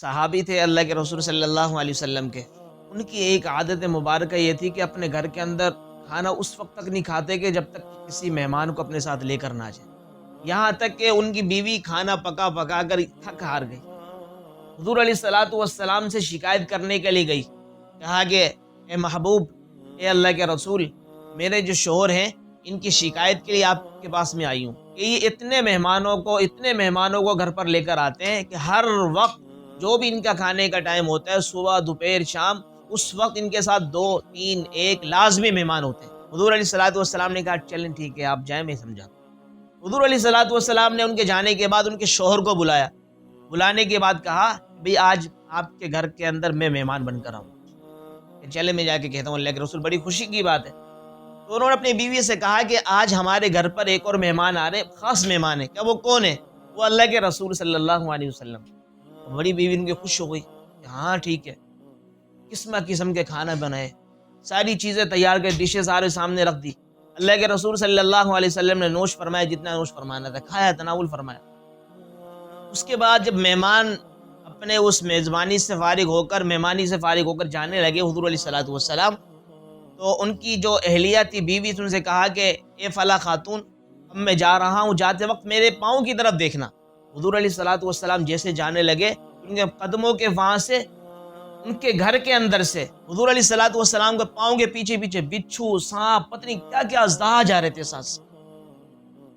صحابی تھے اللہ کے رسول صلی اللہ علیہ وسلم کے، ان کی ایک عادت مبارکہ یہ تھی کہ اپنے گھر کے اندر کھانا اس وقت تک نہیں کھاتے کہ جب تک کسی مہمان کو اپنے ساتھ لے کر نہ جائیں، یہاں تک کہ ان کی بیوی کھانا پکا پکا کر تھک ہار گئی، حضور علیہ الصلاۃ والسلام سے شکایت کرنے کے لیے گئی، کہا کہ اے محبوب، اے اللہ کے رسول، میرے جو شوہر ہیں ان کی شکایت کے لیے آپ کے پاس میں آئی ہوں کہ یہ اتنے مہمانوں کو گھر پر لے کر آتے ہیں کہ ہر وقت جو بھی ان کا کھانے کا ٹائم ہوتا ہے، صبح دوپہر شام، اس وقت ان کے ساتھ 2 3 1 لازمی مہمان ہوتے ہیں۔ حضور علیہ الصلاۃ والسلام نے کہا چلیں ٹھیک ہے، آپ جائیں، میں سمجھاتا ہوں۔ حضور علیہ الصلاۃ والسلام نے ان کے جانے کے بعد ان کے شوہر کو بلایا، بلانے کے بعد کہا بھئی آج آپ کے گھر کے اندر میں مہمان بن کر آؤں، کہ چلے میں جا کے کہتا ہوں اللہ کے رسول، بڑی خوشی کی بات ہے۔ تو انہوں نے اپنی بیوی سے کہا کہ آج ہمارے گھر پر ایک اور مہمان آ رہے ہیں، خاص مہمان ہے، کیا وہ کون ہے؟ وہ اللہ کے رسول صلی اللہ علیہ وسلم۔ تو بڑی بیوی ان کی خوش ہو گئی کہ ہاں ٹھیک ہے، قسم قسم کے کھانا بنائے، ساری چیزیں تیار کر، ڈشیں سارے سامنے رکھ دی، اللہ کے رسول صلی اللہ علیہ وسلم نے نوش فرمایا، جتنا نوش فرمانا تھا کھایا، تناول فرمایا۔ اس کے بعد جب مہمان اپنے اس میزبانی سے مہمانی سے فارغ ہو کر جانے لگے حضور علیہ الصلوۃ والسلام، تو ان کی جو اہلیہ تھی، بیوی تھی، ان سے کہا کہ اے فلاں خاتون، اب میں جا رہا ہوں، جاتے وقت میرے پاؤں کی طرف دیکھنا۔ حضور علیہ الصلوۃ والسلام جیسے جانے لگے، ان کے قدموں کے وہاں سے، ان کے گھر کے اندر سے حضور علیہ الصلوۃ والسلام کے پاؤں کے پیچھے پیچھے بچھو، سانپ، پتہ نہیں کیا کیا اژدہا جا رہے تھے ساتھ۔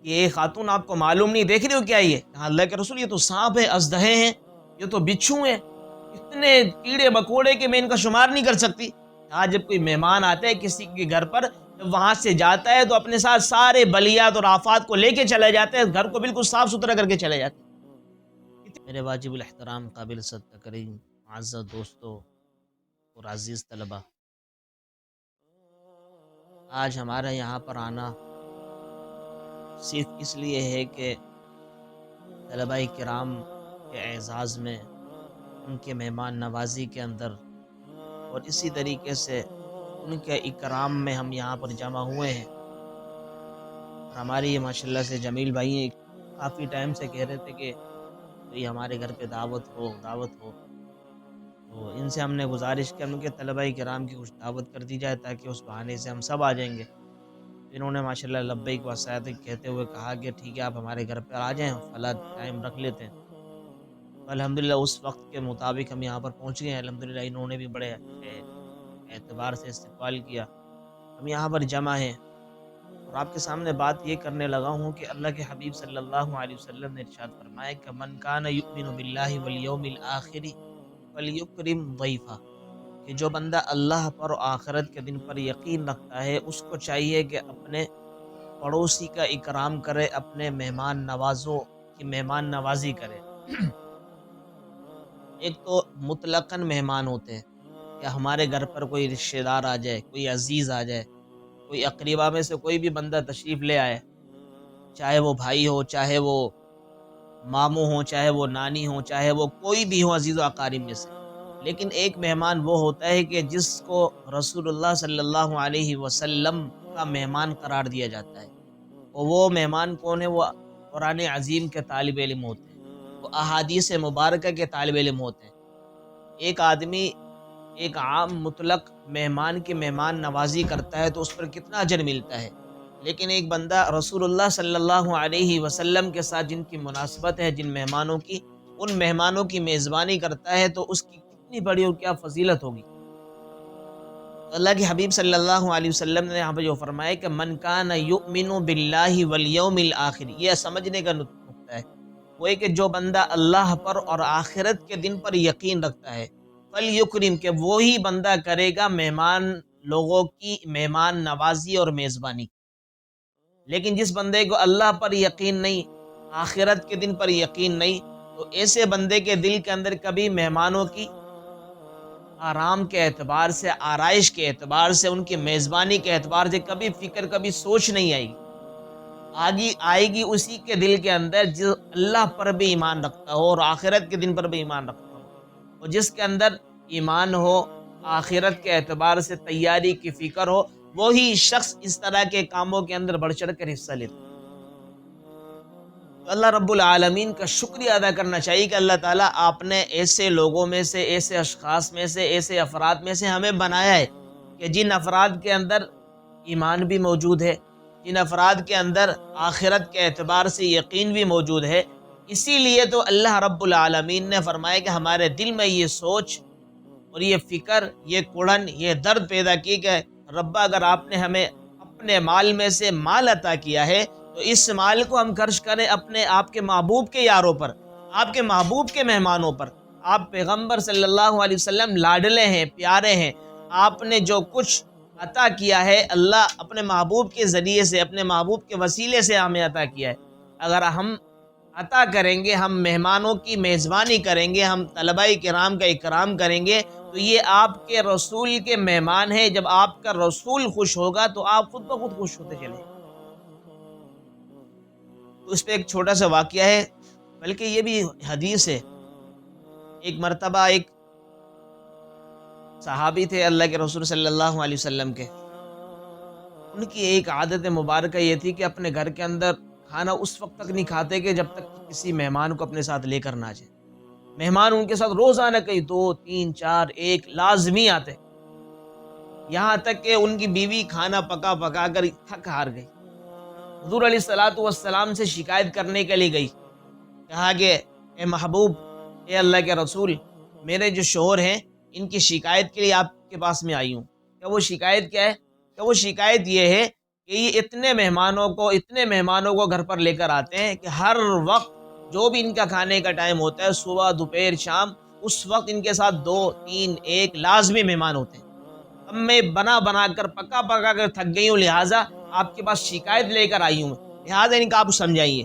یہ خاتون آپ کو معلوم نہیں، دیکھ رہی ہو کیا یہ؟ کہا اللہ کے رسول یہ تو سانپ ہے، اژدہے ہیں، یہ تو بچھو ہیں، اتنے کیڑے مکوڑے کہ میں ان کا شمار نہیں کر سکتی۔ کہا جب کوئی مہمان آتا ہے کسی کے گھر پر، جب وہاں سے جاتا ہے تو اپنے ساتھ سارے بلیات اور آفات کو لے کے چلے جاتے ہیں، گھر کو بالکل صاف ستھرا کر کے چلے جاتے ہیں۔ میرے واجب الاحترام، قابل صد تکریم، معزز دوستو اور عزیز طلبہ، آج ہمارا یہاں پر آنا صرف اس لیے ہے کہ طلبہ کرام کے اعزاز میں، ان کے مہمان نوازی کے اندر، اور اسی طریقے سے ان کے اکرام میں ہم یہاں پر جمع ہوئے ہیں۔ اور ہماری یہ ماشاءاللہ سے جمیل بھائی ہیں، کافی ٹائم سے کہہ رہے تھے کہ کوئی ہمارے گھر پہ دعوت ہو، تو ان سے ہم نے گزارش کی ان کے طلبہ کرام کی کچھ دعوت کر دی جائے تاکہ اس بہانے سے ہم سب آ جائیں گے۔ انہوں نے ماشاءاللہ لبیک و سعدک کہتے ہوئے کہا کہ ٹھیک ہے آپ ہمارے گھر پر آ جائیں، فلاں ٹائم رکھ لیتے ہیں۔ تو الحمدللہ اس وقت کے مطابق ہم یہاں پر پہنچ گئے ہیں۔ الحمدللہ انہوں نے بھی بڑے اچھے اعتبار سے استقبال کیا۔ ہم یہاں پر جمع ہیں اور آپ کے سامنے بات یہ کرنے لگا ہوں کہ اللہ کے حبیب صلی اللہ علیہ وسلم نے ارشاد فرمایا کہ من کان یؤمن باللہ والیوم الآخر فلیکرم ضیفہ، کہ جو بندہ اللہ پر اور آخرت کے دن پر یقین رکھتا ہے، اس کو چاہیے کہ اپنے پڑوسی کا اکرام کرے، اپنے مہمان نوازوں کی مہمان نوازی کرے۔ ایک تو مطلقاً مہمان ہوتے ہیں کہ ہمارے گھر پر کوئی رشتہ دار آ جائے، کوئی عزیز آ جائے، کوئی اقربا میں سے کوئی بھی بندہ تشریف لے آئے، چاہے وہ بھائی ہو، چاہے وہ ماموں ہوں، چاہے وہ نانی ہوں، چاہے وہ کوئی بھی ہو عزیز و اقارب میں سے۔ لیکن ایک مہمان وہ ہوتا ہے کہ جس کو رسول اللہ صلی اللہ علیہ وسلم کا مہمان قرار دیا جاتا ہے، اور وہ مہمان کون ہے؟ وہ قرآن عظیم کے طالب علم ہوتے ہیں، وہ احادیث مبارکہ کے طالب علم ہوتے ہیں۔ ایک آدمی ایک عام مطلق مہمان کی مہمان نوازی کرتا ہے تو اس پر کتنا اجر ملتا ہے، لیکن ایک بندہ رسول اللہ صلی اللہ علیہ وسلم کے ساتھ جن کی مناسبت ہے، جن مہمانوں کی، ان مہمانوں کی میزبانی کرتا ہے تو اس کی کتنی بڑی اور کیا فضیلت ہوگی۔ اللہ کے حبیب صلی اللہ علیہ وسلم نے یہاں پہ جو فرمایا کہ من کان یؤمن باللہ والیوم الآخر، یہ سمجھنے کا نقطہ ہے، وہ ہے کہ جو بندہ اللہ پر اور آخرت کے دن پر یقین رکھتا ہے، فلیکرم، کہ وہی بندہ کرے گا لوگوں کی مہمان نوازی اور میزبانی۔ لیکن جس بندے کو اللہ پر یقین نہیں، آخرت کے دن پر یقین نہیں، تو ایسے بندے کے دل کے اندر کبھی مہمانوں کی آرام کے اعتبار سے، آرائش کے اعتبار سے، ان کی میزبانی کے اعتبار سے کبھی فکر، کبھی سوچ نہیں آئے گی اسی کے دل کے اندر جو اللہ پر بھی ایمان رکھتا ہو اور آخرت کے دن پر بھی ایمان رکھتا ہو، اور جس کے اندر ایمان ہو، آخرت کے اعتبار سے تیاری کی فکر ہو، وہی شخص اس طرح کے کاموں کے اندر بڑھ چڑھ کر حصہ لیتا ہے۔ تو اللہ رب العالمین کا شکریہ ادا کرنا چاہیے کہ اللہ تعالیٰ آپ نے ایسے لوگوں میں سے، ایسے اشخاص میں سے، ایسے افراد میں سے ہمیں بنایا ہے کہ جن افراد کے اندر ایمان بھی موجود ہے، جن افراد کے اندر آخرت کے اعتبار سے یقین بھی موجود ہے۔ اسی لیے تو اللہ رب العالمین نے فرمایا کہ ہمارے دل میں یہ سوچ اور یہ فکر، یہ کڑن، یہ درد پیدا کی کہ رب اگر آپ نے ہمیں اپنے مال میں سے مال عطا کیا ہے تو اس مال کو ہم خرچ کریں اپنے آپ کے محبوب کے یاروں پر، آپ کے محبوب کے مہمانوں پر۔ آپ پیغمبر صلی اللہ علیہ وسلم لاڈلے ہیں، پیارے ہیں، آپ نے جو کچھ عطا کیا ہے اللہ اپنے محبوب کے ذریعے سے، اپنے محبوب کے وسیلے سے ہمیں عطا کیا ہے۔ اگر ہم عطا کریں گے، ہم مہمانوں کی میزبانی کریں گے، ہم طلباء کرام کا اکرام کریں گے، تو یہ آپ کے رسول کے مہمان ہیں۔ جب آپ کا رسول خوش ہوگا تو آپ خود بخود خوش ہوتے چلیں گے۔ تو اس پہ ایک چھوٹا سا واقعہ ہے، بلکہ یہ بھی حدیث ہے۔ ایک مرتبہ ایک صحابی تھے اللہ کے رسول صلی اللہ علیہ وسلم کے، ان کی ایک عادت مبارکہ یہ تھی کہ اپنے گھر کے اندر کھانا اس وقت تک نہیں کھاتے کہ جب تک کہ کسی مہمان کو اپنے ساتھ لے کر نہ جائے۔ مہمان ان کے ساتھ روزانہ کئی 2 3 4 1 لازمی آتے، یہاں تک کہ ان کی بیوی کھانا پکا پکا کر تھک ہار گئی، حضور علیہ الصلاۃ والسلام سے شکایت کرنے کے لیے گئی، کہا کہ اے محبوب، اے اللہ کے رسول، میرے جو شوہر ہیں ان کی شکایت کے لیے آپ کے پاس میں آئی ہوں۔ کہ وہ شکایت کیا ہے؟ کہ وہ شکایت یہ ہے کہ یہ اتنے مہمانوں کو گھر پر لے کر آتے ہیں کہ ہر وقت جو بھی ان کا کھانے کا ٹائم ہوتا ہے، صبح دوپہر شام، اس وقت ان کے ساتھ 2 3 1 لازمی مہمان ہوتے ہیں۔ اب میں بنا بنا کر پکا پکا کر تھک گئی ہوں، لہٰذا آپ کے پاس شکایت لے کر آئی ہوں، لہٰذا ان کا آپ سمجھائیے۔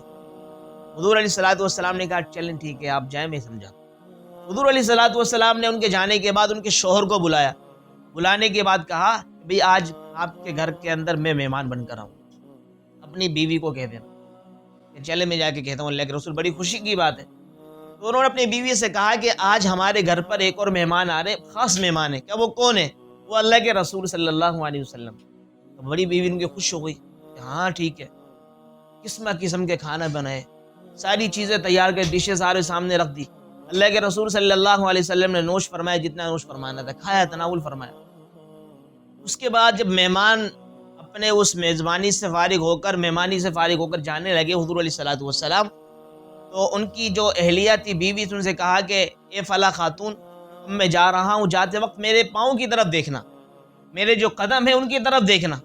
حضور علیہ الصلاۃ والسلام نے کہا چلیں ٹھیک ہے، آپ جائیں، میں سمجھا۔ حضور علیہ الصلاۃ والسلام نے ان کے جانے کے بعد ان کے شوہر کو بلایا، بلانے کے بعد کہا بھئی آج آپ کے گھر کے اندر میں مہمان بن کر آؤں، اپنی بیوی کو کہہ دینا کہ چلے میں جا کے کہتا ہوں اللہ کے رسول، بڑی خوشی کی بات ہے۔ تو انہوں نے اپنی بیوی سے کہا کہ آج ہمارے گھر پر ایک اور مہمان آ رہے، خاص مہمان ہے۔ کیا وہ کون ہے؟ وہ اللہ کے رسول صلی اللہ علیہ وسلم۔ تو بڑی بیوی ان کی خوش ہو گئی کہ ہاں ٹھیک ہے، قسم قسم کے کھانا بنائے، ساری چیزیں تیار کر، ڈشیں سارے سامنے رکھ دی۔ اللہ کے رسول صلی اللہ علیہ وسلم نے نوش فرمایا، جتنا نوش فرمانا تھا کھایا، تناول فرمایا۔ اس کے بعد جب مہمان اپنے اس میزبانی سے فارغ ہو کر، مہمانی سے فارغ ہو کر جانے لگے حضور علیہ الصلوۃ والسلام، تو ان کی جو اہلیہ تھی، بیوی تھی، ان سے کہا کہ اے فلاں خاتون، اب میں جا رہا ہوں، جاتے وقت میرے پاؤں کی طرف دیکھنا، میرے جو قدم ہیں ان کی طرف دیکھنا۔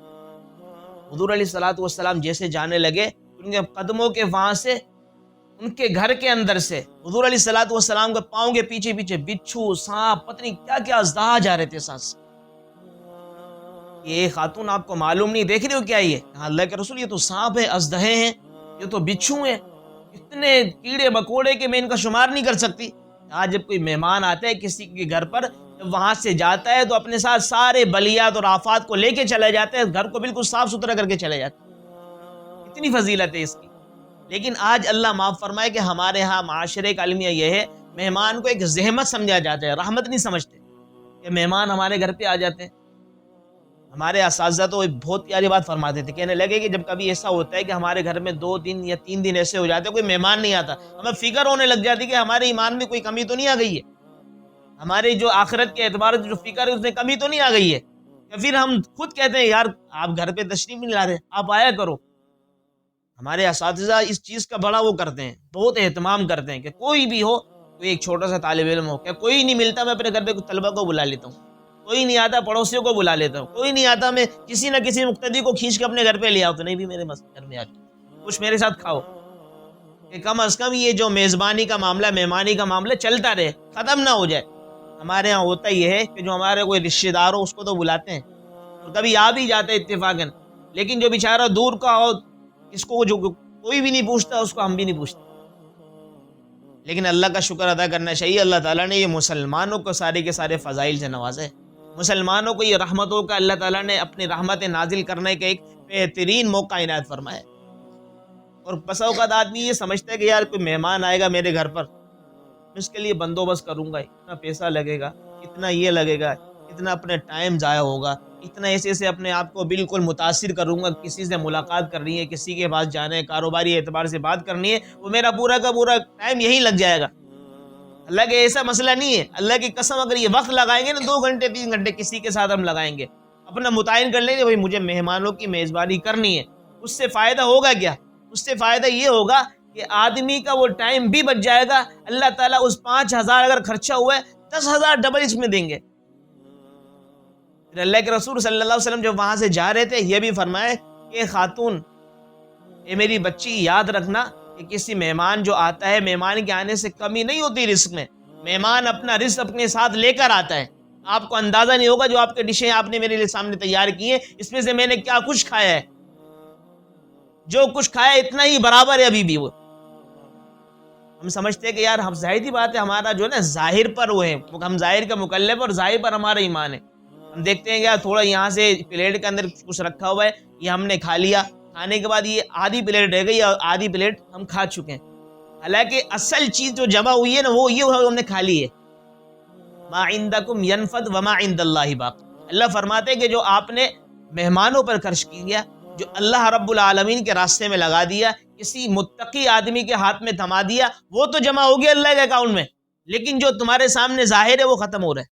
حضور علیہ الصلوۃ والسلام جیسے جانے لگے، ان کے قدموں کے وہاں سے، ان کے گھر کے اندر سے حضور علیہ الصلوۃ والسلام کے پاؤں کے پیچھے پیچھے بچھو، سانپ، پتہ نہیں کیا کیا اژدہا جا رہے تھے سانس۔ یہ خاتون آپ کو معلوم نہیں، دیکھ رہے ہو کیا یہ؟ اللہ کے رسول یہ تو سانپ ہے، اژدہے ہیں، یہ تو بچھو ہیں، اتنے کیڑے مکوڑے کہ میں ان کا شمار نہیں کر سکتی۔ آج جب کوئی مہمان آتا ہے کسی کے گھر پر، جب وہاں سے جاتا ہے تو اپنے ساتھ سارے بلیات اور آفات کو لے کے چلا جاتا ہے، گھر کو بالکل صاف ستھرا کر کے چلے جاتا ہے۔ اتنی فضیلت ہے اس کی۔ لیکن آج اللہ معاف فرمائے کہ ہمارے ہاں معاشرے کا المیہ یہ ہے، مہمان کو ایک زحمت سمجھا جاتا ہے، رحمت نہیں سمجھتے کہ مہمان ہمارے گھر پہ آ جاتے ہیں۔ ہمارے اساتذہ تو ایک بہت پیاری بات فرماتے تھے، کہنے لگے کہ جب کبھی ایسا ہوتا ہے کہ ہمارے گھر میں 2 دن یا 3 دن ایسے ہو جاتے ہیں کوئی مہمان نہیں آتا، ہمیں فکر ہونے لگ جاتی کہ ہمارے ایمان میں کوئی کمی تو نہیں آ گئی ہے، ہمارے جو آخرت کے اعتبار سے جو فکر ہے اس میں کمی تو نہیں آ گئی ہے۔ یا پھر ہم خود کہتے ہیں یار آپ گھر پہ تشریف نہیں لا رہے، آپ آیا کرو۔ ہمارے اساتذہ اس چیز کا بڑا وہ کرتے ہیں، بہت اہتمام کرتے ہیں کہ کوئی بھی ہو، کوئی ایک چھوٹا سا طالب علم ہو، کہ کوئی نہیں ملتا میں اپنے گھر پہ طلبہ کو بلا لیتا ہوں، کوئی نہیں آتا پڑوسیوں کو بلا لیتا ہوں، کوئی نہیں آتا میں کسی نہ کسی مقتدی کو کھینچ کے اپنے گھر پہ لے آؤ، تو نہیں بھی میرے گھر میں آ جاؤ، کچھ میرے ساتھ کھاؤ، کہ کم از کم یہ جو میزبانی کا معاملہ، مہمانی کا معاملہ چلتا رہے، ختم نہ ہو جائے۔ ہمارے ہاں ہوتا یہ ہے کہ جو ہمارے کوئی رشتہ دار ہو اس کو تو بلاتے ہیں اور کبھی آ بھی جاتے اتفاقاً، لیکن جو بیچارہ دور کا ہو، اس کو جو کوئی بھی نہیں پوچھتا، اس کو ہم بھی نہیں پوچھتے۔ لیکن اللہ کا شکر ادا کرنا چاہیے، اللہ تعالیٰ نے یہ مسلمانوں کو سارے کے سارے فضائل سے نوازا ہے، مسلمانوں کو یہ رحمتوں کا اللہ تعالیٰ نے اپنی رحمت نازل کرنے کا ایک بہترین موقع عنایت فرمایا۔ اور بسا اوقات آدمی یہ سمجھتا ہے کہ یار کوئی مہمان آئے گا میرے گھر پر، میں اس کے لیے بندوبست کروں گا، اتنا پیسہ لگے گا، اتنا یہ لگے گا، اتنا اپنے ٹائم ضائع ہوگا، اتنا ایسے سے اپنے آپ کو بالکل متاثر کروں گا، کسی سے ملاقات کرنی ہے، کسی کے پاس جانا ہے، کاروباری اعتبار سے بات کرنی ہے، وہ میرا پورا کا پورا ٹائم یہی لگ جائے گا۔ اللہ کے ایسا مسئلہ نہیں ہے، اللہ کی قسم اگر یہ وقت لگائیں گے نا 2 گھنٹے 3 گھنٹے کسی کے ساتھ ہم لگائیں گے، اپنا متعین کر لیں گے بھائی مجھے مہمانوں کی میزبانی کرنی ہے، اس سے فائدہ ہوگا کیا؟ اس سے فائدہ یہ ہوگا کہ آدمی کا وہ ٹائم بھی بچ جائے گا، اللہ تعالیٰ اس 5,000 اگر خرچہ ہوا ہے 10,000 ڈبل اس میں دیں گے۔ پھر اللہ کے رسول صلی اللہ علیہ وسلم جب وہاں سے جا رہے تھے یہ بھی فرمائے کہ خاتون، اے میری بچی یاد رکھنا کہ کسی مہمان جو آتا ہے، مہمان کے آنے سے کمی نہیں ہوتی رزق میں، مہمان اپنا رزق اپنے ساتھ لے کر آتا ہے۔ آپ کو اندازہ نہیں ہوگا جو آپ کے ڈشیں آپ نے میرے لیے سامنے تیار کی ہیں، اس میں سے میں نے کیا کچھ کھایا ہے، جو کچھ کھایا اتنا ہی برابر ہے ابھی بھی وہ۔ ہم سمجھتے ہیں کہ یار ہم ظاہر ہی بات ہے ہمارا جو ہے نا ظاہر پر وہ ہے، ہم ظاہر کا مکلف اور ظاہر پر ہمارا ایمان ہے۔ ہم دیکھتے ہیں کہ یار تھوڑا یہاں سے پلیٹ کے اندر کچھ رکھا ہوا ہے، یہ ہم نے کھا لیا، کھانے کے بعد یہ آدھی پلیٹ رہ گئی اور آدھی پلیٹ ہم کھا چکے ہیں، حالانکہ اصل چیز جو جمع ہوئی ہے نا وہ یہ ہم نے کھا لی ہے۔ ما عندکم ینفد وما عند اللہ باق، اللہ فرماتے ہیں کہ جو آپ نے مہمانوں پر خرچ کیا، جو اللہ رب العالمین کے راستے میں لگا دیا، کسی متقی آدمی کے ہاتھ میں تھما دیا، وہ تو جمع ہو گیا اللہ کے اکاؤنٹ میں، لیکن جو تمہارے سامنے ظاہر ہے وہ ختم ہو رہا ہے۔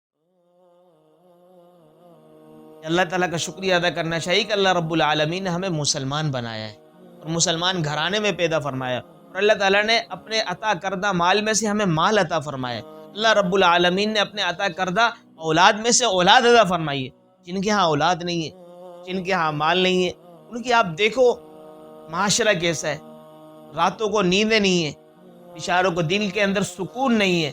اللہ تعالیٰ کا شکریہ ادا کرنا چاہیے کہ اللہ رب العالمین نے ہمیں مسلمان بنایا ہے اور مسلمان گھرانے میں پیدا فرمایا، اور اللہ تعالیٰ نے اپنے عطا کردہ مال میں سے ہمیں مال عطا فرمایا۔ اللہ رب العالمین نے اپنے عطا کردہ اولاد میں سے اولاد عطا فرمائی ہے۔ جن کے ہاں اولاد نہیں ہے، جن کے ہاں مال نہیں ہے، ان کی آپ دیکھو معاشرہ کیسا ہے، راتوں کو نیندیں نہیں ہیں، بیچاروں کو دل کے اندر سکون نہیں ہے،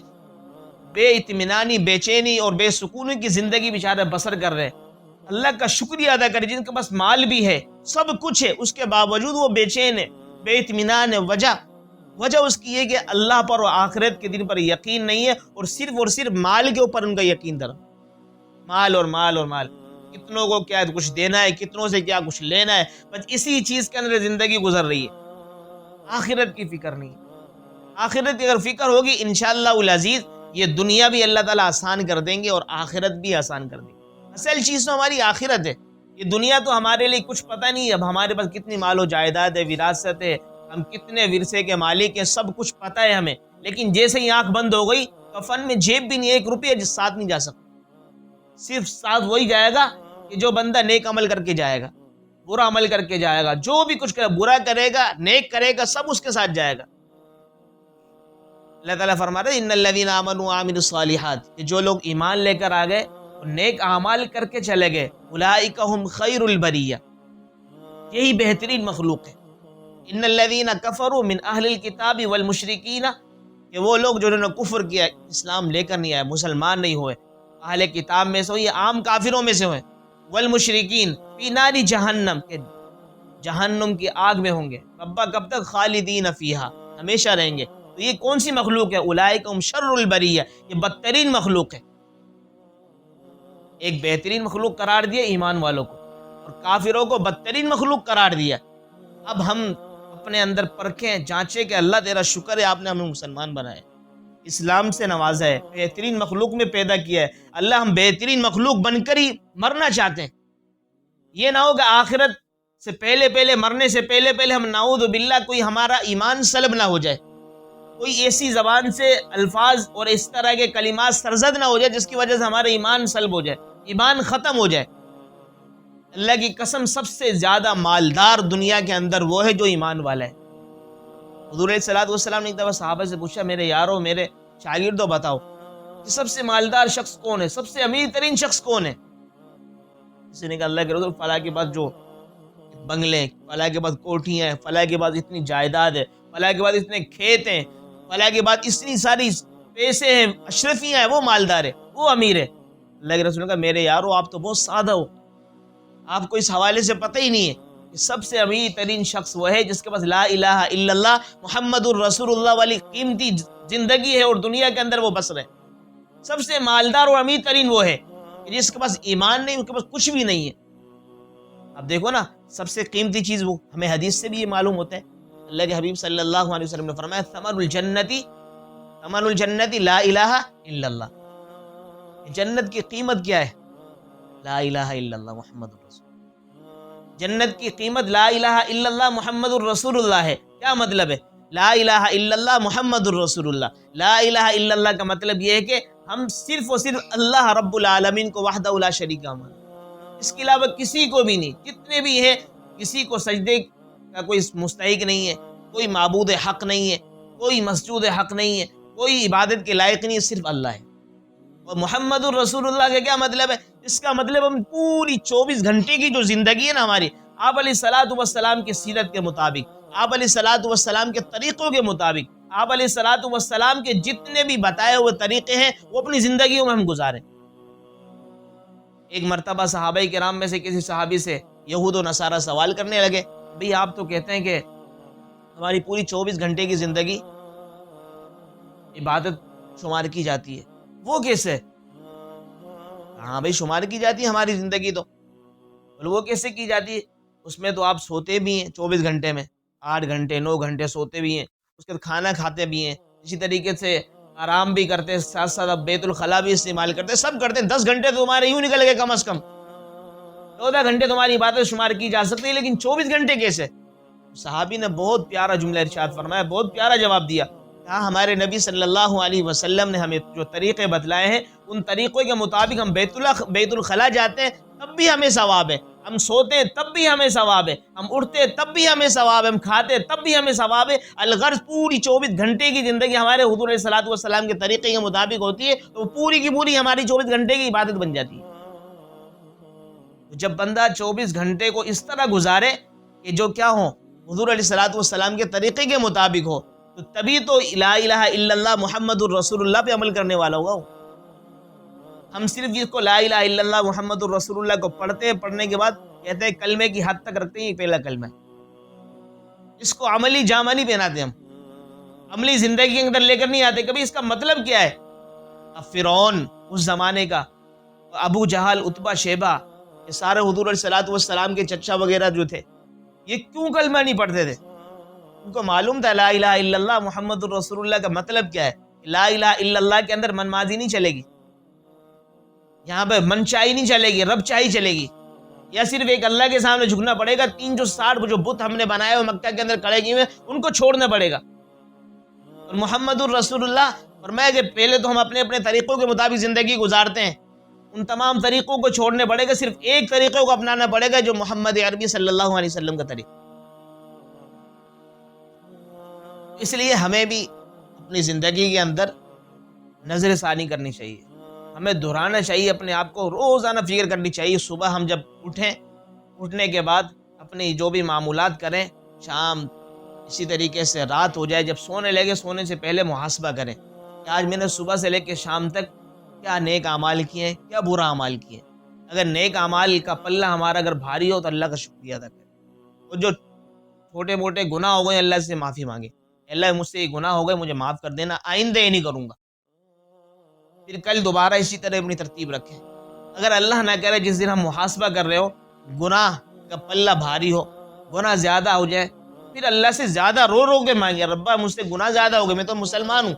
بے اطمینانی، بے چینی اور بے سکونی کی زندگی بیچارے بسر کر رہے ہیں۔ اللہ کا شکریہ ادا کرے جن کے پاس مال بھی ہے، سب کچھ ہے، اس کے باوجود وہ بے چین ہے، بے اطمینان ہے۔ وجہ اس کی یہ کہ اللہ پر اور آخرت کے دن پر یقین نہیں ہے، اور صرف مال کے اوپر ان کا یقین در مال اور مال اور مال، کتنوں کو کیا کچھ دینا ہے، کتنوں سے کیا کچھ لینا ہے، بس اسی چیز کے اندر زندگی گزر رہی ہے، آخرت کی فکر نہیں۔ آخرت کی اگر فکر ہوگی انشاءاللہ العزیز یہ دنیا بھی اللہ تعالیٰ آسان کر دیں گے اور آخرت بھی آسان کر دیں گے۔ اصل چیز تو ہماری آخرت ہے، یہ دنیا تو ہمارے لیے کچھ پتہ نہیں ہے، اب ہمارے پاس کتنی مال و جائیداد ہے، وراثت ہے، ہم کتنے ورثے کے مالک ہیں، سب کچھ پتہ ہے ہمیں، لیکن جیسے ہی آنکھ بند ہو گئی کفن میں جیب بھی نہیں، 1 روپیہ جس ساتھ نہیں جا سکتا، صرف ساتھ وہی جائے گا کہ جو بندہ نیک عمل کر کے جائے گا، برا عمل کر کے جائے گا، جو بھی کچھ کرے، برا کرے گا نیک کرے گا، سب اس کے ساتھ جائے گا۔ اللہ تعالیٰ فرما رہے ہیں ان الذین آمنوا وعملوا الصالحات، کہ جو لوگ ایمان لے کر آ گئے اور نیک اعمال کر کے چلے گئے، اولئک هم خیر البریہ، یہی بہترین مخلوق ہے۔ ان الذین کفروا من اہل الکتاب والمشرکین، کہ وہ لوگ جو انہوں نے کفر کیا، اسلام لے کر نہیں آئے، مسلمان نہیں ہوئے، اہل کتاب میں سے ہوئے، یہ عام کافروں میں سے ہوئے، والمشرکین فی نار جہنم، کہ جہنم کی آگ میں ہوں گے، ربا کب تک، خالدین فیہا، ہمیشہ رہیں گے۔ تو یہ کون سی مخلوق ہے؟ اولئک هم شر البریہ، یہ بدترین مخلوق ہے۔ ایک بہترین مخلوق قرار دیا ایمان والوں کو، اور کافروں کو بدترین مخلوق قرار دیا۔ اب ہم اپنے اندر پرکھیں، جانچیں کہ اللہ تیرا شکر ہے آپ نے ہمیں مسلمان بنایا، اسلام سے نوازا ہے، بہترین مخلوق میں پیدا کیا ہے۔ اللہ ہم بہترین مخلوق بن کر ہی مرنا چاہتے ہیں، یہ نہ ہو کہ آخرت سے پہلے مرنے سے پہلے ہم نعوذ باللہ کوئی ہمارا ایمان سلب نہ ہو جائے، کوئی ایسی زبان سے الفاظ اور اس طرح کے کلمات سرزد نہ ہو جائے جس کی وجہ سے ہمارا ایمان سلب ہو جائے، ایمان ختم ہو جائے۔ اللہ کی قسم سب سے زیادہ مالدار دنیا کے اندر وہ ہے جو ایمان والا ہے۔ حضور علیہ الصلوۃ والسلام نے ایک دفعہ صحابہ سے پوچھا، میرے یارو، میرے شاگردوں، بتاؤ کہ سب سے مالدار شخص کون ہے، سب سے امیر ترین شخص کون ہے؟ کسی نے کہا اللہ کے رسول، فلاں کے بعد جو بنگلے، فلاں کے بعد کوٹھیاں ہیں، فلاں کے بعد اتنی جائیداد ہے، فلاں کے بعد اتنے کھیت ہیں، فلاں کے بعد اتنی ساری پیسے ہیں، اشرفیاں ہیں، وہ مالدار ہے، وہ امیر ہے۔ اللہ کے رسول نے کہا میرے یارو آپ تو بہت سادہ ہو، آپ کو اس حوالے سے پتہ ہی نہیں ہے کہ سب سے امیر ترین شخص وہ ہے جس کے پاس لا الہ الا اللہ محمد الرسول اللہ والی قیمتی زندگی ہے اور دنیا کے اندر وہ بس رہے۔ سب سے مالدار اور امیر ترین وہ ہے کہ جس کے پاس ایمان نہیں، اس کے پاس کچھ بھی نہیں ہے۔ اب دیکھو نا، سب سے قیمتی چیز وہ، ہمیں حدیث سے بھی یہ معلوم ہوتا ہے، اللہ کے حبیب صلی اللہ علیہ وسلم نے فرمایا ثمن الجنتی لا الہ الا اللہ، جنت کی قیمت کیا ہے؟ لا الہ الا اللہ محمد الرسول اللہ۔ جنت کی قیمت لا الہ الا اللہ محمد الرسول اللہ ہے۔ کیا مطلب ہے لا الہ الا اللہ محمد الرسول اللہ؟ لا الہ الا اللہ کا مطلب یہ ہے کہ ہم صرف اور صرف اللہ رب العالمین کو وحدہ لا شریک مانتے ہیں، اس کے علاوہ کسی کو بھی نہیں، جتنے بھی ہیں کسی کو سجدے کا کوئی مستحق نہیں ہے، کوئی معبود حق نہیں ہے، کوئی مسجود حق نہیں ہے، کوئی عبادت کے لائق نہیں ہے، صرف اللہ ہے۔ اور محمد الرسول اللہ کا کیا مطلب ہے؟ اس کا مطلب ہم پوری 24 گھنٹے کی جو زندگی ہے نا ہماری، آپ علیہ الصلوۃ والسلام کی سیرت کے مطابق، آپ علیہ الصلوۃ والسلام کے طریقوں کے مطابق، آپ علیہ الصلوۃ والسلام کے جتنے بھی بتائے ہوئے طریقے ہیں وہ اپنی زندگیوں میں ہم گزاریں۔ ایک مرتبہ صحابہ کرام میں سے کسی صحابی سے یہود و نصارہ سوال کرنے لگے، بھئی آپ تو کہتے ہیں کہ ہماری پوری 24 گھنٹے کی زندگی عبادت شمار کی جاتی ہے، وہ کیسے؟ ہاں بھئی شمار کی جاتی ہے ہماری زندگی تو، وہ کیسے کی جاتی ہے؟ اس میں تو آپ سوتے بھی ہیں 24 گھنٹے میں، 8 گھنٹے 9 گھنٹے سوتے بھی ہیں، اس کے بعد کھانا کھاتے بھی ہیں، اسی طریقے سے آرام بھی کرتے ہیں، ساتھ ساتھ آپ بیت الخلاء بھی استعمال کرتے ہیں، سب کرتے ہیں۔ 10 گھنٹے تو تمہارے یوں نکل گئے کم از کم، 14 گھنٹے تمہاری عبادت شمار کی جا سکتی ہے، لیکن 24 گھنٹے کیسے؟ صحابی نے بہت پیارا جملہ ارشاد فرمایا، بہت پیارا جواب دیا۔ کہا ہمارے نبی صلی اللہ علیہ وسلم نے ہمیں جو طریقے بتلائے ہیں ان طریقوں کے مطابق ہم بیت الخلاء جاتے ہیں تب بھی ہمیں ثواب ہے، ہم سوتے ہیں تب بھی ہمیں ثواب ہے، ہم اٹھتے ہیں تب بھی ہمیں ثواب ہے، ہم کھاتے ہیں تب بھی ہمیں ثواب ہے۔ الغرض پوری 24 گھنٹے کی زندگی ہمارے حضور علیہ الصلوۃ والسلام کے طریقے کے مطابق ہوتی ہے تو وہ پوری کی پوری ہماری 24 گھنٹے کی عبادت بن جاتی ہے۔ جب بندہ 24 گھنٹے کو اس طرح گزارے کہ جو کیا ہو حضور علیہ الصلوۃ والسلام کے طریقے کے مطابق ہو تو تبھی تو لا الہ الا اللہ محمد الرسول اللہ پہ عمل کرنے والا ہوگا۔ ہم صرف جس کو لا الہ الا اللہ محمد الرسول اللہ کو پڑھتے ہیں، پڑھنے کے بعد کہتے ہیں کلمے کی حد تک رکھتے ہیں، یہ پہلا کلمہ ہے، اس کو عملی جامہ نہیں پہناتے، ہم عملی زندگی کے اندر لے کر نہیں آتے کبھی۔ اس کا مطلب کیا ہے؟ اب فرعون اس زمانے کا، ابو جہل، عتبہ، شیبہ، یہ سارے حضور علیہ الصلوۃ والسلام کے چچا وغیرہ جو تھے، یہ کیوں کلمہ نہیں پڑھتے تھے؟ ان کو معلوم تھا لا الہ الا اللہ محمد الرسول اللہ کا مطلب کیا ہے۔ لا الہ الا اللہ کے اندر من ماضی نہیں چلے گی، یہاں پہ من چاہی نہیں چلے گی، رب چاہی چلے گی، یا صرف ایک اللہ کے سامنے جھکنا پڑے گا۔ 360 جو بت ہم نے بنائے ہوئے مکہ کے اندر کھڑے کیے ہوئے ان کو چھوڑنا پڑے گا، اور محمد الرسول اللہ فرمایا کہ پہلے تو ہم اپنے اپنے طریقوں کے مطابق زندگی گزارتے ہیں، ان تمام طریقوں کو چھوڑنے پڑے گا، صرف ایک طریقے کو اپنانا پڑے گا جو محمد عربی صلی اللہ علیہ وسلم کا طریقہ۔ اس لیے ہمیں بھی اپنی زندگی کے اندر نظر ثانی کرنی چاہیے، ہمیں دہرانا چاہیے اپنے آپ کو، روزانہ فکر کرنی چاہیے۔ صبح ہم جب اٹھیں، اٹھنے کے بعد اپنی جو بھی معمولات کریں، شام اسی طریقے سے رات ہو جائے، جب سونے لگے سونے سے پہلے محاسبہ کریں کہ آج میں نے صبح سے لے کے شام تک کیا نیک اعمال کیے ہیں، کیا برا اعمال کیے ہیں۔ اگر نیک اعمال کا پلہ ہمارا اگر بھاری ہو تو اللہ کا شکریہ ادا کریں، اور جو چھوٹے موٹے گناہ ہو گئے اللہ سے معافی مانگے، اللہ مجھ سے یہ گناہ ہو گئے مجھے معاف کر دینا، آئندہ یہ نہیں کروں گا، پھر کل دوبارہ اسی طرح اپنی ترتیب رکھیں۔ اگر اللہ نہ کرے جس دن ہم محاسبہ کر رہے ہو گناہ کا پلہ بھاری ہو، گناہ زیادہ ہو جائے، پھر اللہ سے زیادہ رو رو کے مانگے، ربا مجھ سے گناہ زیادہ ہو گئے، میں تو مسلمان ہوں،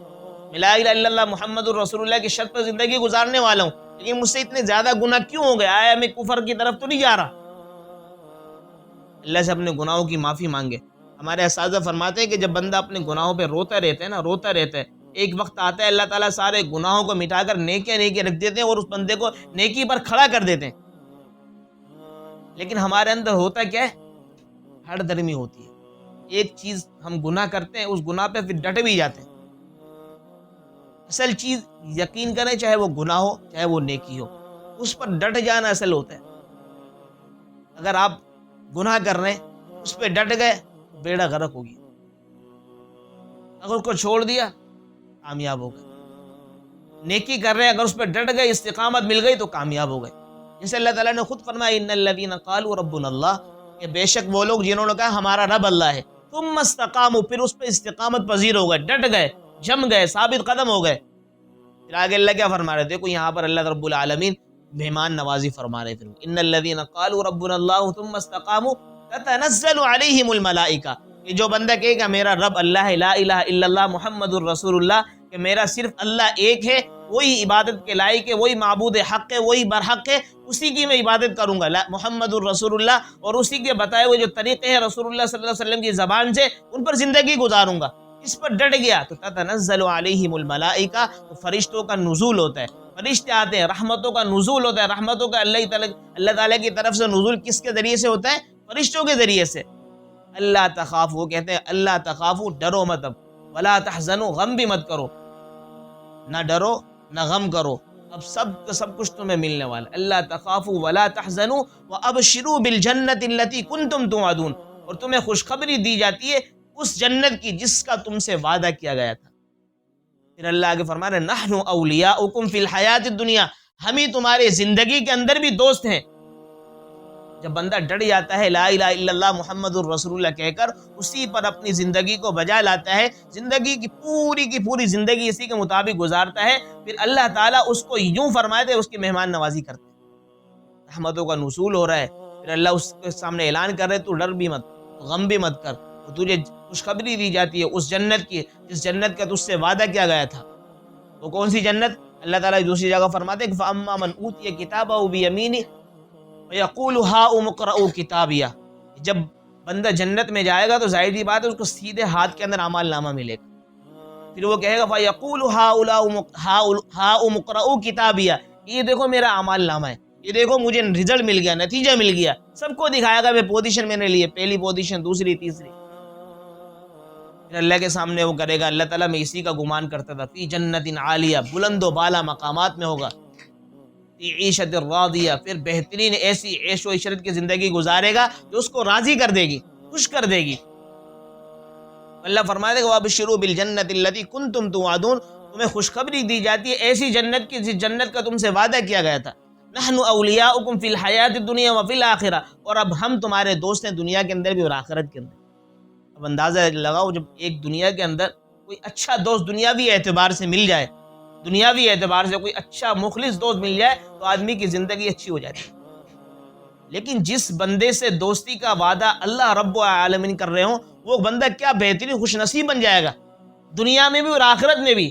میں لا الہ الا اللہ محمد الرسول اللہ کی شرط پر زندگی گزارنے والا ہوں، لیکن مجھ سے اتنے زیادہ گناہ کیوں ہو گئے؟ آیا میں کفر کی طرف تو نہیں جا رہا؟ اللہ سے اپنے گناہوں کی معافی مانگے۔ ہمارے اساتذہ فرماتے ہیں کہ جب بندہ اپنے گناہوں پہ روتا رہتا ہے نا، روتا رہتا ہے، ایک وقت آتا ہے اللہ تعالیٰ سارے گناہوں کو مٹا کر نیکیاں رکھ دیتے ہیں اور اس بندے کو نیکی پر کھڑا کر دیتے ہیں، لیکن ہمارے اندر ہوتا کیا ہے؟ ہڑ درمی ہوتی ہے، ایک چیز ہم گناہ کرتے ہیں، اس گناہ پہ پھر ڈٹ بھی جاتے ہیں۔ اصل چیز یقین کریں، چاہے وہ گناہ ہو چاہے وہ نیکی ہو، اس پر ڈٹ جانا اصل ہوتا ہے۔ اگر آپ گناہ کر رہے ہیں اس پہ ڈٹ گئے بیڑا غرق ہوگی، اگر اس کو چھوڑ دیا کامیاب ہو گئے۔ نیکی کر رہے ہیں اگر اس پہ ڈٹ گئے، استقامت مل گئی تو کامیاب ہو گئے۔ جیسے اللہ تعالیٰ نے خود فرمایا ان الذین قالوا ربنا اللہ، کہ بے شک وہ لوگ جنہوں نے کہا ہمارا رب اللہ ہے، ثم استقاموا، پھر اس پہ استقامت پذیر ہو گئے، ڈٹ گئے، جم گئے، ثابت قدم ہو گئے۔ پھر آگے اللہ کیا فرما رہے؟ دیکھو یہاں پر اللہ رب العالمین مہمان نوازی فرما رہے تھے، ان الذین قالوا ربنا اللہ ثم استقاموا تتنزل علیہم الملائکہ، کہ جو بندہ کہے گا میرا رب اللہ ہے، لا الہ الا اللہ محمد الرسول اللہ، کہ میرا صرف اللہ ایک ہے، وہی عبادت کے لائق ہے، وہی معبود حق ہے، وہی برحق ہے، اسی کی میں عبادت کروں گا، محمد الرسول اللہ، اور اسی کے بتائے ہوئے جو طریقے ہیں رسول اللہ صلی اللہ علیہ وسلم کی زبان سے ان پر زندگی گزاروں گا، اس پر ڈٹ گیا تو تتنزل علیہم الملائکہ، تو فرشتوں کا نزول ہوتا ہے، فرشتے آتے ہیں، رحمتوں کا نزول ہوتا ہے، رحمتوں کا اللہ تعالیٰ کی طرف سے نزول کس کے ذریعے سے ہوتا ہے؟ فرشتوں کے ذریعے سے۔ اللہ تخافوا، کہتے ہیں اللہ تخافوا، ڈرو مت، اب ولا تحزنوا، غم بھی مت کرو، نہ ڈرو نہ غم کرو، اب سب کچھ تمہیں ملنے والا ہے۔ اللہ تخافوا ولا تحزنوا وابشروا بالجنۃ التي كنتم توعدون، اور تمہیں خوشخبری دی جاتی ہے اس جنت کی جس کا تم سے وعدہ کیا گیا تھا۔ پھر اللہ آگے فرما رہے نحن اولیاؤکم فی الحیات الدنیا، ہم ہی تمہارے زندگی کے اندر بھی دوست ہیں۔ جب بندہ ڈٹ جاتا ہے لا الہ الا اللہ محمد الرسول اللہ کہہ کر، اسی پر اپنی زندگی کو بجا لاتا ہے، زندگی کی پوری زندگی اسی کے مطابق گزارتا ہے، پھر اللہ تعالیٰ اس کو یوں فرماتے ہیں، اس کی مہمان نوازی کرتے ہیں، رحمتوں کا نزول ہو رہا ہے، پھر اللہ اس کے سامنے اعلان کر رہے تو ڈر بھی مت، غم بھی مت کر، تجھے خوشخبری دی جاتی ہے اس جنت کی جس جنت کا تجھ سے وعدہ کیا گیا تھا۔ وہ کون سی جنت؟ اللہ تعالیٰ دوسری جگہ فرماتے ہیں فَأَمَّا مَنْ أُوتِيَ كِتَابَهُ بِيَمِينِهِ وَيَقُولُ هَاؤُمُ اقْرَءُوا كِتَابِيَهْ، جب بندہ جنت میں جائے گا تو ظاہر سی بات ہے اس کو سیدھے ہاتھ کے اندر اعمال نامہ ملے گا، پھر وہ کہے گا فَيَقُولُ هَاؤُمُ اقْرَءُوا كِتَابِيَهْ، یہ دیکھو میرا اعمال نامہ ہے، یہ دیکھو مجھے رزلٹ مل گیا، نتیجہ مل گیا، سب کو دکھائے گا، میں پوزیشن میں نے لی ہے، پہلی پوزیشن، دوسری، تیسری، پھر اللہ کے سامنے وہ کرے گا اللہ تعالیٰ میں اسی کا گمان کرتا تھا، فی جنت عالیہ، بلند و بالا مقامات میں ہوگا، فی عیشت راضیہ، پھر بہترین ایسی عیش و عشرت کی زندگی گزارے گا جو اس کو راضی کر دے گی، خوش کر دے گی۔ اللہ فرمائے گا وابشروا بالجنۃ التي كنتم توعدون، تمہیں خوشخبری دی جاتی ہے ایسی جنت کی جس جنت کا تم سے وعدہ کیا گیا تھا۔ نحن اولیاؤکم فی الحیات الدنیا وفی الآخرہ، اور اب ہم تمہارے دوست ہیں دنیا کے اندر بھی اور آخرت کے اندر۔ اب اندازہ لگاؤ جب ایک دنیا کے اندر کوئی اچھا دوست دنیاوی اعتبار سے مل جائے، دنیاوی اعتبار سے کوئی اچھا مخلص دوست مل جائے تو آدمی کی زندگی اچھی ہو جاتی ہے، لیکن جس بندے سے دوستی کا وعدہ اللہ رب العالمین کر رہے ہوں وہ بندہ کیا بہترین خوش نصیب بن جائے گا، دنیا میں بھی اور آخرت میں بھی۔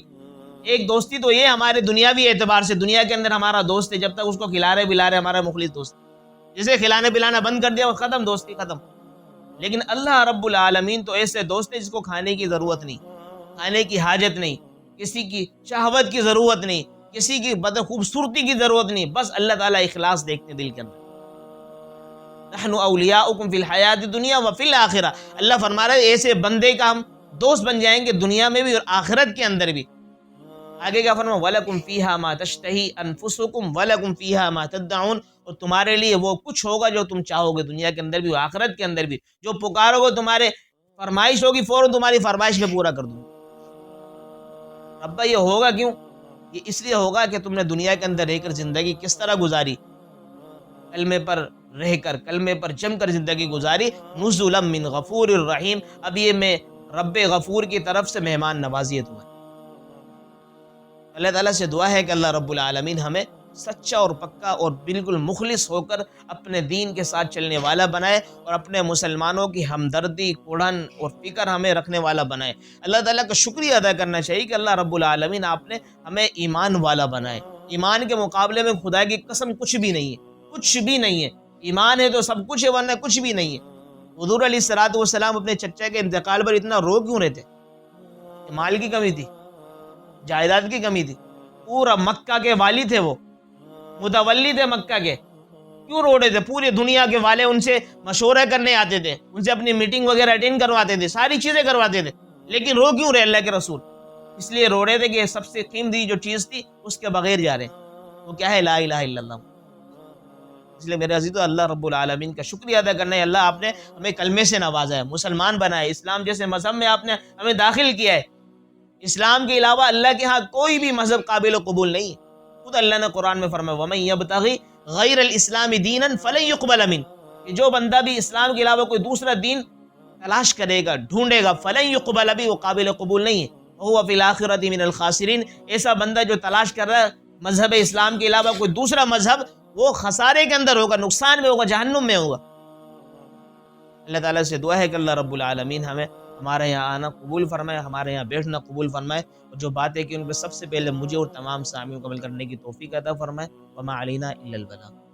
ایک دوستی تو یہ ہمارے دنیاوی اعتبار سے، دنیا کے اندر ہمارا دوست ہے، جب تک اس کو کھلا رہے پلا رہے ہمارا مخلص دوست، جسے کھلانے پلانا بند کر دیا وہ ختم، دوستی ختم۔ لیکن اللہ رب العالمین تو ایسے دوست ہیں جس کو کھانے کی ضرورت نہیں، کھانے کی حاجت نہیں، کسی کی شہوت کی ضرورت نہیں، کسی کی خوبصورتی کی ضرورت نہیں، بس اللہ تعالیٰ اخلاص دیکھتے دل کے اندر۔ نحن اولیاؤکم فی الحیات الدنیا وفی الآخرہ، اللہ فرما رہا ہے ایسے بندے کا ہم دوست بن جائیں گے دنیا میں بھی اور آخرت کے اندر بھی۔ آگے کیا فرمایا وَلَكُمْ فِيهَا مَا تَشْتَهِي أَنفُسُكُمْ وَلَكُمْ فِيهَا مَا تَدَّعُونَ، اور تمہارے لیے وہ کچھ ہوگا جو تم چاہو گے دنیا کے اندر بھی اور آخرت کے اندر بھی، جو پکارو گے تمہارے فرمائش ہوگی فوراً تمہاری فرمائش میں پورا کر دوں گا۔ ابا یہ ہوگا کیوں؟ یہ اس لیے ہوگا کہ تم نے دنیا کے اندر رہ کر زندگی کس طرح گزاری، کلمے پر رہ کر، کلمے پر جم کر زندگی گزاری، نزلا من غفور الرحیم، اب یہ میں رب غفور کی طرف سے مہمان نوازی ہے تمہاری۔ اللہ تعالیٰ سے دعا ہے کہ اللہ رب العالمین ہمیں سچا اور پکا اور بالکل مخلص ہو کر اپنے دین کے ساتھ چلنے والا بنائے، اور اپنے مسلمانوں کی ہمدردی، کڑھن اور فکر ہمیں رکھنے والا بنائے۔ اللہ تعالیٰ کا شکریہ ادا کرنا چاہیے کہ اللہ رب العالمین آپ نے ہمیں ایمان والا بنائے۔ ایمان کے مقابلے میں خدا کی قسم کچھ بھی نہیں ہے، کچھ بھی نہیں ہے۔ ایمان ہے تو سب کچھ ہے، ورنہ کچھ بھی نہیں ہے۔ حضور علیہ الصلوۃ والسلام اپنے چچا کے انتقال پر اتنا رو کیوں رہے تھے؟ مال کی کمی تھی، جائیداد کی کمی تھی؟ پورا مکہ کے والی تھے، وہ متولی تھے مکہ کے، کیوں رو رہے تھے؟ پوری دنیا کے والے ان سے مشورہ کرنے آتے تھے، ان سے اپنی میٹنگ وغیرہ اٹینڈ کرواتے تھے، ساری چیزیں کرواتے تھے، لیکن رو کیوں رہے اللہ کے رسول؟ اس لیے رو رہے تھے کہ سب سے قیمتی جو چیز تھی اس کے بغیر جا رہے ہیں، وہ کیا ہے؟ لا الہ الا اللہ۔ اس لیے میرے عزیزو اللہ رب العالمین کا شکریہ ادا کرنا ہے، اللہ آپ نے ہمیں کلمے سے نوازا ہے، مسلمان بنا ہے، اسلام جیسے مذہب میں آپ نے ہمیں داخل کیا ہے۔ اسلام کے علاوہ اللہ کے ہاں کوئی بھی مذہب قابل و قبول نہیں ہے۔ خود اللہ نے قرآن میں فرمایا وَمَن يَبْتَغِ غَيْرَ الْإِسْلَامِ دِينًا فَلَن يُقْبَلَ مِنْهُ، کہ جو بندہ بھی اسلام کے علاوہ کوئی دوسرا دین تلاش کرے گا، ڈھونڈے گا، فَلَن يُقْبَلَ بِهِ، وہ قابل قبول نہیں ہے، وَهُوَ فِي الْآخِرَةِ مِنَ الْخَاسِرِينَ، ایسا بندہ جو تلاش کر رہا ہے مذہب اسلام کے علاوہ کوئی دوسرا مذہب، وہ خسارے کے اندر ہوگا، نقصان میں ہوگا، جہنم میں ہوگا۔ اللہ تعالیٰ سے دعا ہے کہ اللہ رب العالمین ہمیں ہمارے یہاں آنا قبول فرمائے، ہمارے یہاں بیٹھنا قبول فرمائے، اور جو باتیں کہ ان پہ سب سے پہلے مجھے اور تمام سامعین کو عمل کرنے کی توفیق عطا فرمائے۔ وما علینا الا البلاغ۔